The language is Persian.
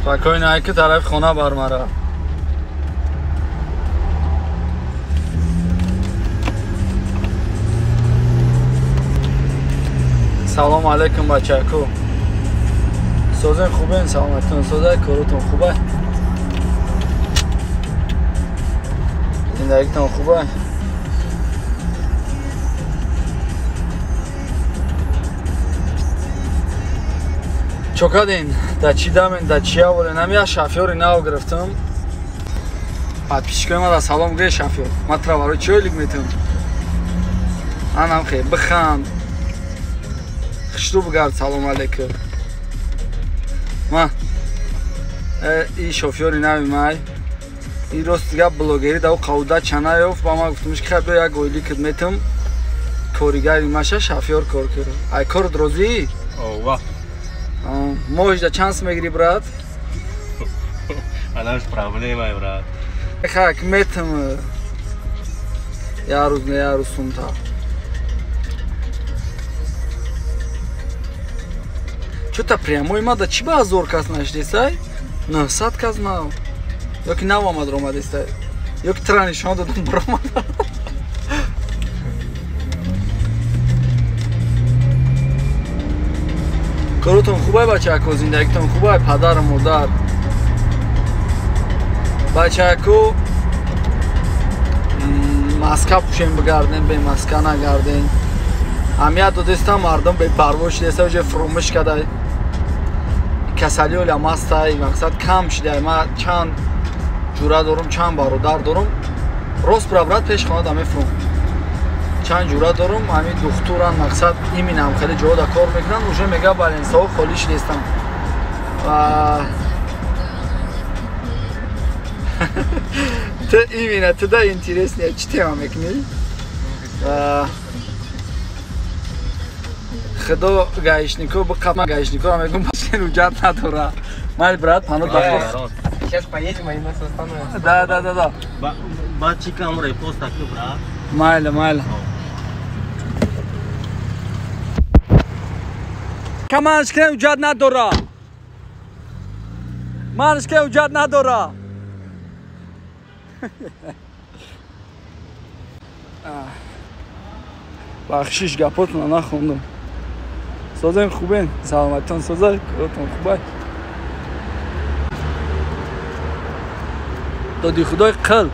Spokojnie, که طرف خونه بر مرا. سلام علیکم بچه‌کو. سوزن خوبه سلامتون سوزه کارتون خوبه. زندگیتون خوبه. چوکادین دا چی اوله نمیا شافیوری ناو گرفتم. подписчикам да салом гей шофёр. Ма траваро чойлик метам. Анам хей биханд. Хишту бгар салом алейкум. Ма и шофёри нави май. И рост дига блогери да қавда чанаёв ба ма гуфтмиш ки хаб як ойлик метам. Коригари маша шофёр кор кер. Ай кор дрози? Ова. Можешь шанс мегири брат? Анаш проблема брат. Как метам ярус не ярус сумта. Что-то прямо има да чиба азор кас наштесай? На сад кас нав. Ёки нав амад ромадестай. Ёки транишон дадам бромад. کارتون خوبه بچه‌کو زندگیتون خوبه پدر مادر بچه‌کو مسکه پوشین بگردین به مسکه نگردین همیت دادستم مردم به پرواش دیسته وجه فرومش کده کسلی ولی مسته مقصد کم شده ما چند جوره دارم چند برادر دارم راست برابرت پیش خانه دمه فروم چند جوره دارم همین دختوران مقصد ایمینم خیلی جودا کار میکنن اوجه میگه بالانسا خالیش نیستم و تو ایمینه تو دا اینترس نیه چی تیما میکنی؟ و خدا گایشنیکو بقیمه گایشنیکو هم میگم بس که روجت نداره مال برات پانو دخل Сейчас поедем, они нас остановят. Да. Бачи камерой пост так брат. Майля. Каманш که وجود نداره منش که وجود نداره بخشیش گپاتون نخوندم سازن خوبین سلامتون سازه کارتون خوبه دادی خدای قل